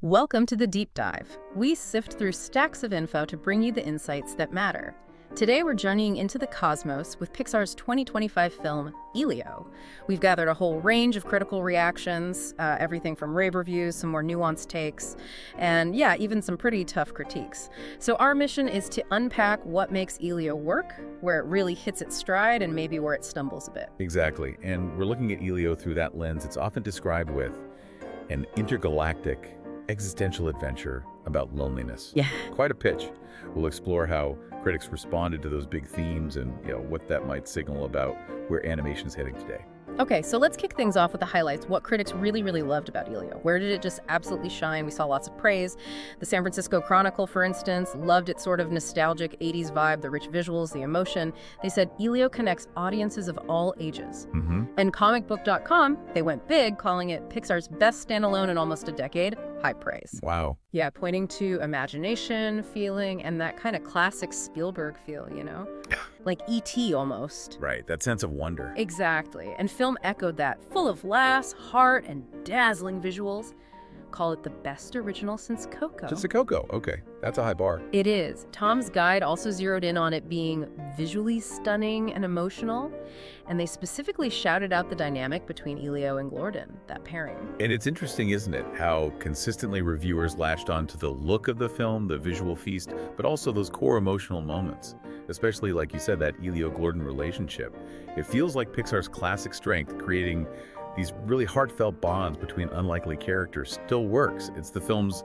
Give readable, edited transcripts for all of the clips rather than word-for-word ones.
Welcome to the Deep Dive. We sift through stacks of info to bring you the insights that matter. Today we're journeying into the cosmos with Pixar's 2025 film, Elio. We've gathered a whole range of critical reactions, everything from rave reviews, some more nuanced takes, and yeah, even some pretty tough critiques. So our mission is to unpack what makes Elio work, where it really hits its stride, and maybe where it stumbles a bit. Exactly, and we're looking at Elio through that lens it's often described with an intergalactic existential adventure about loneliness. Yeah. Quite a pitch. We'll explore how critics responded to those big themes and what that might signal about where animation is heading today. Okay, so let's kick things off with the highlights. What critics really loved about Elio? Where did it just absolutely shine? We saw lots of praise. The San Francisco Chronicle, for instance, loved its sort of nostalgic 80s vibe, the rich visuals, the emotion. They said Elio connects audiences of all ages. And comicbook.com, they went big, calling it Pixar's best standalone in almost a decade. High praise. Wow. Yeah, pointing to imagination, feeling, and that kind of classic Spielberg feel, like E.T. almost. Right, that sense of wonder. Exactly. And film echoed that, full of laughs, heart, and dazzling visuals. Call it the best original since Coco. Just a Coco. Okay, that's a high bar. It is. Tom's Guide also zeroed in on it being visually stunning and emotional, and they specifically shouted out the dynamic between Elio and Glordon, that pairing. And it's interesting, isn't it, how consistently reviewers latched onto the look of the film, the visual feast, but also those core emotional moments. Especially, like you said, that Elio-Glordon relationship. It feels like Pixar's classic strength, creating these really heartfelt bonds between unlikely characters, still works. It's the film's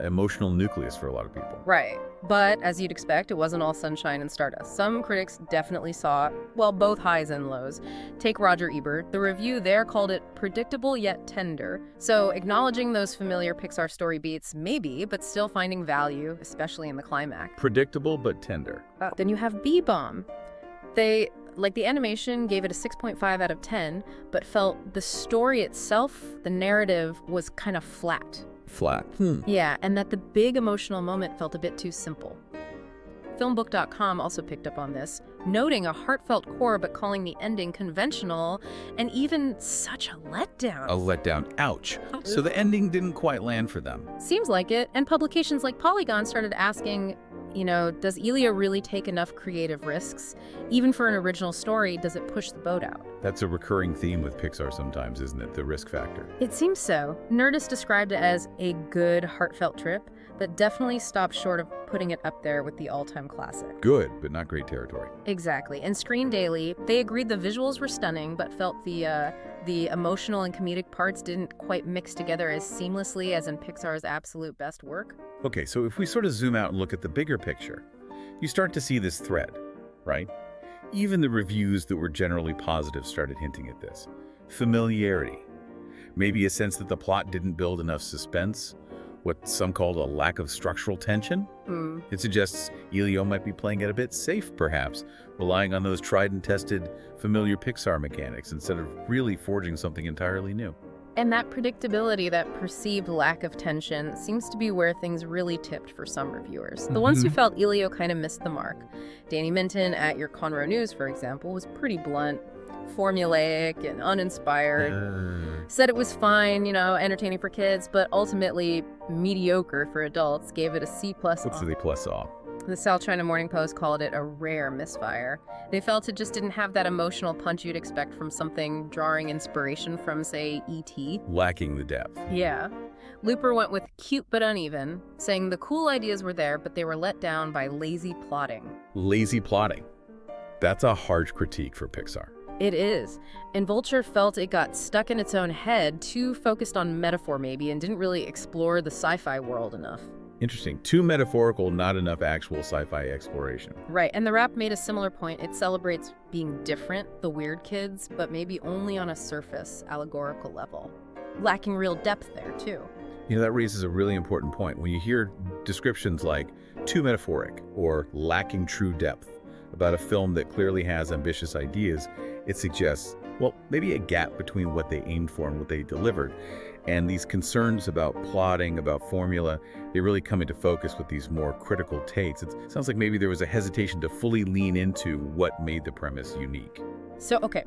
emotional nucleus for a lot of people. Right. But as you'd expect, it wasn't all sunshine and stardust. Some critics definitely saw, well, both highs and lows. Take Roger Ebert. The review there called it predictable yet tender. So acknowledging those familiar Pixar story beats, maybe, but still finding value, especially in the climax. Predictable but tender. Then you have B-Bomb. The animation gave it a 6.5 out of 10, but felt the story itself, the narrative, was kind of flat. Flat. Yeah, and that the big emotional moment felt a bit too simple. Filmbook.com also picked up on this, noting a heartfelt core but calling the ending conventional and even such a letdown. A letdown. Ouch. So the ending didn't quite land for them. Seems like it, and publications like Polygon started asking, does Elio really take enough creative risks? Even for an original story, does it push the boat out? That's a recurring theme with Pixar sometimes, isn't it? The risk factor. It seems so. Nerdist described it as a good, heartfelt trip, but definitely stopped short of putting it up there with the all-time classic. Good, but not great territory. Exactly. And Screen Daily, they agreed the visuals were stunning, but felt the emotional and comedic parts didn't quite mix together as seamlessly as in Pixar's absolute best work. Okay, so if we sort of zoom out and look at the bigger picture, you start to see this thread, right? Even the reviews that were generally positive started hinting at this. Familiarity. Maybe a sense that the plot didn't build enough suspense, what some called a lack of structural tension. It suggests Elio might be playing it a bit safe, perhaps, relying on those tried and tested, familiar Pixar mechanics instead of really forging something entirely new. And that predictability, that perceived lack of tension, seems to be where things really tipped for some reviewers. The ones who felt Elio kind of missed the mark. Danny Minton at Your Conroe News, for example, was pretty blunt, formulaic and uninspired. Said it was fine, entertaining for kids, but ultimately mediocre for adults. Gave it a C+. What's the plus off? The South China Morning Post called it a rare misfire. They felt it just didn't have that emotional punch you'd expect from something drawing inspiration from, say, E.T. Lacking the depth. Yeah. Looper went with cute but uneven, saying the cool ideas were there, but they were let down by lazy plotting. Lazy plotting. That's a harsh critique for Pixar. It is. And Vulture felt it got stuck in its own head, too focused on metaphor maybe, and didn't really explore the sci-fi world enough. Interesting. Too metaphorical, not enough actual sci-fi exploration. Right, and the rap made a similar point. It celebrates being different, the weird kids, but maybe only on a surface, allegorical level. Lacking real depth there, too. That raises a really important point. When you hear descriptions like too metaphoric or lacking true depth about a film that clearly has ambitious ideas, it suggests, well, maybe a gap between what they aimed for and what they delivered. And these concerns about plotting, about formula, they really come into focus with these more critical takes. It sounds like maybe there was a hesitation to fully lean into what made the premise unique. So, okay,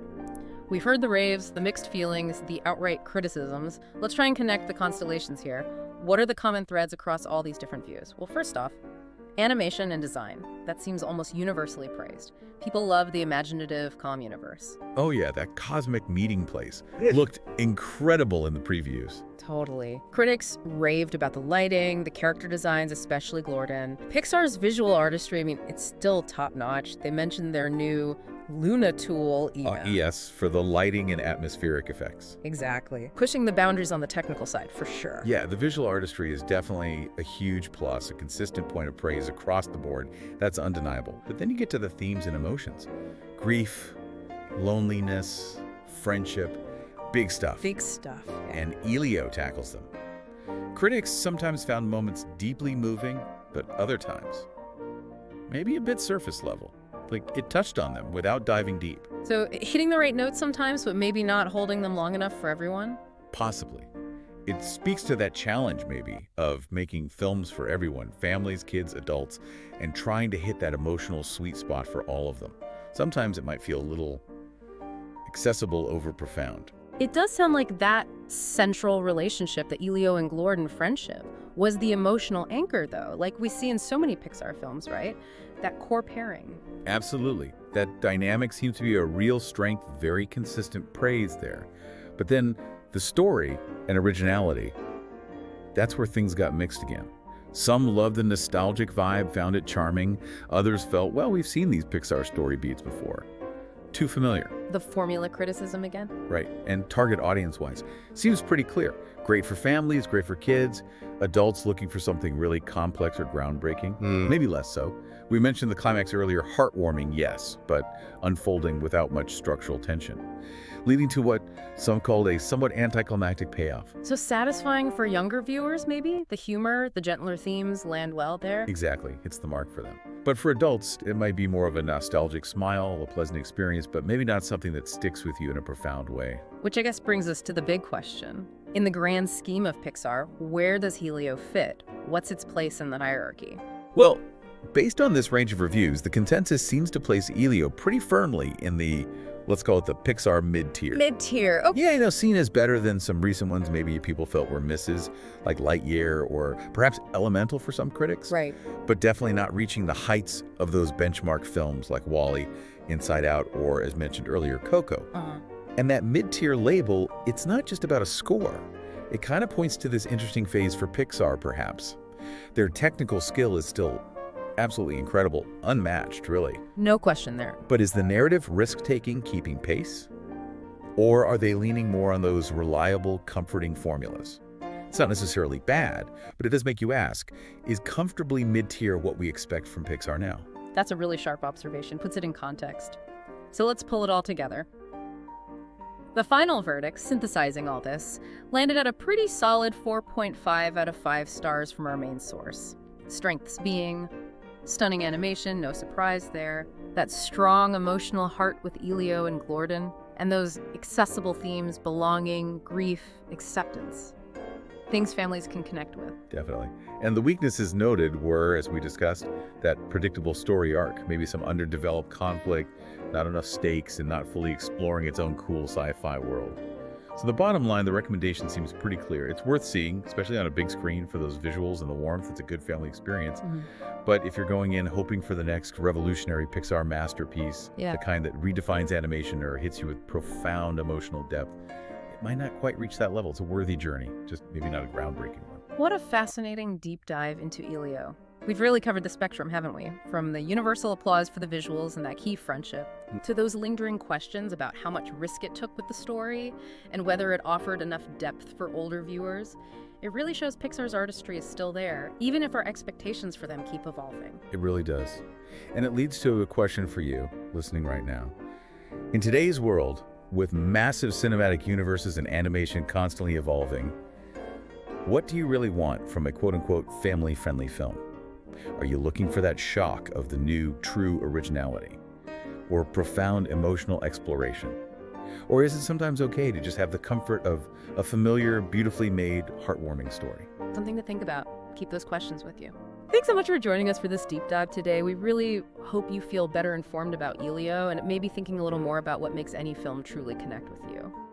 We've heard the raves, the mixed feelings, the outright criticisms. Let's try and connect the constellations here. What are the common threads across all these different views? Well, first off, animation and design. That seems almost universally praised. People love the imaginative, calm universe. Oh yeah, that cosmic meeting place looked incredible in the previews. Totally. Critics raved about the lighting, the character designs, especially Glordon. Pixar's visual artistry, I mean, it's still top-notch. They mentioned their new Luna tool even. Yes, for the lighting and atmospheric effects. Exactly. Pushing the boundaries on the technical side, for sure. Yeah, the visual artistry is definitely a huge plus, a consistent point of praise across the board. That's undeniable. But then you get to the themes and emotions. Grief, loneliness, friendship, big stuff. Big stuff. Yeah. And Elio tackles them. Critics sometimes found moments deeply moving, but other times, maybe a bit surface level. Like, it touched on them without diving deep. So hitting the right notes sometimes, but maybe not holding them long enough for everyone? Possibly. It speaks to that challenge, maybe, of making films for everyone, families, kids, adults, and trying to hit that emotional sweet spot for all of them. Sometimes it might feel a little accessible over profound. It does sound like that central relationship, the Elio and Glordon friendship, was the emotional anchor, though, like we see in so many Pixar films, right? That core pairing. Absolutely. That dynamic seems to be a real strength, very consistent praise there. But then the story and originality, that's where things got mixed again. Some loved the nostalgic vibe, found it charming. Others felt, well, we've seen these Pixar story beats before. Too familiar. The formula criticism again? Right, and target audience-wise, seems pretty clear. Great for families, great for kids, adults looking for something really complex or groundbreaking, maybe less so. We mentioned the climax earlier, heartwarming, yes, but unfolding without much structural tension, leading to what some called a somewhat anticlimactic payoff. So satisfying for younger viewers, maybe? The humor, the gentler themes land well there? Exactly, it's the mark for them. But for adults, it might be more of a nostalgic smile, a pleasant experience, but maybe not something that sticks with you in a profound way. Which I guess brings us to the big question. In the grand scheme of Pixar, where does Elio fit? What's its place in the hierarchy? Well, based on this range of reviews, the consensus seems to place Elio pretty firmly in the, let's call it the Pixar mid-tier. Mid-tier, okay. Yeah, seen as better than some recent ones maybe people felt were misses, like Lightyear or perhaps Elemental for some critics. Right. But definitely not reaching the heights of those benchmark films like WALL-E, Inside Out, or as mentioned earlier, Coco. And that mid-tier label, it's not just about a score. It kind of points to this interesting phase for Pixar, perhaps. Their technical skill is still absolutely incredible, unmatched, really. No question there. But is the narrative risk-taking keeping pace? Or are they leaning more on those reliable, comforting formulas? It's not necessarily bad, but it does make you ask, is comfortably mid-tier what we expect from Pixar now? That's a really sharp observation, puts it in context. So let's pull it all together. The final verdict, synthesizing all this, landed at a pretty solid 4.5 out of 5 stars from our main source. Strengths being stunning animation, no surprise there, that strong emotional heart with Elio and Glordon, and those accessible themes, belonging, grief, acceptance. Things families can connect with. Definitely. And the weaknesses noted were, as we discussed, that predictable story arc, maybe some underdeveloped conflict, not enough stakes, and not fully exploring its own cool sci-fi world. So the bottom line, the recommendation seems pretty clear. It's worth seeing, especially on a big screen for those visuals and the warmth. It's a good family experience. But if you're going in hoping for the next revolutionary Pixar masterpiece, the kind that redefines animation or hits you with profound emotional depth, it might not quite reach that level. It's a worthy journey, just maybe not a groundbreaking one. What a fascinating deep dive into Elio. We've really covered the spectrum, haven't we? From the universal applause for the visuals and that key friendship, to those lingering questions about how much risk it took with the story and whether it offered enough depth for older viewers. It really shows Pixar's artistry is still there, even if our expectations for them keep evolving. It really does. And it leads to a question for you, listening right now. In today's world, with massive cinematic universes and animation constantly evolving, what do you really want from a quote-unquote family-friendly film? Are you looking for that shock of the new, true originality? Or profound emotional exploration? Or is it sometimes okay to just have the comfort of a familiar, beautifully made, heartwarming story? Something to think about. Keep those questions with you. Thanks so much for joining us for this deep dive today. We really hope you feel better informed about Elio and maybe thinking a little more about what makes any film truly connect with you.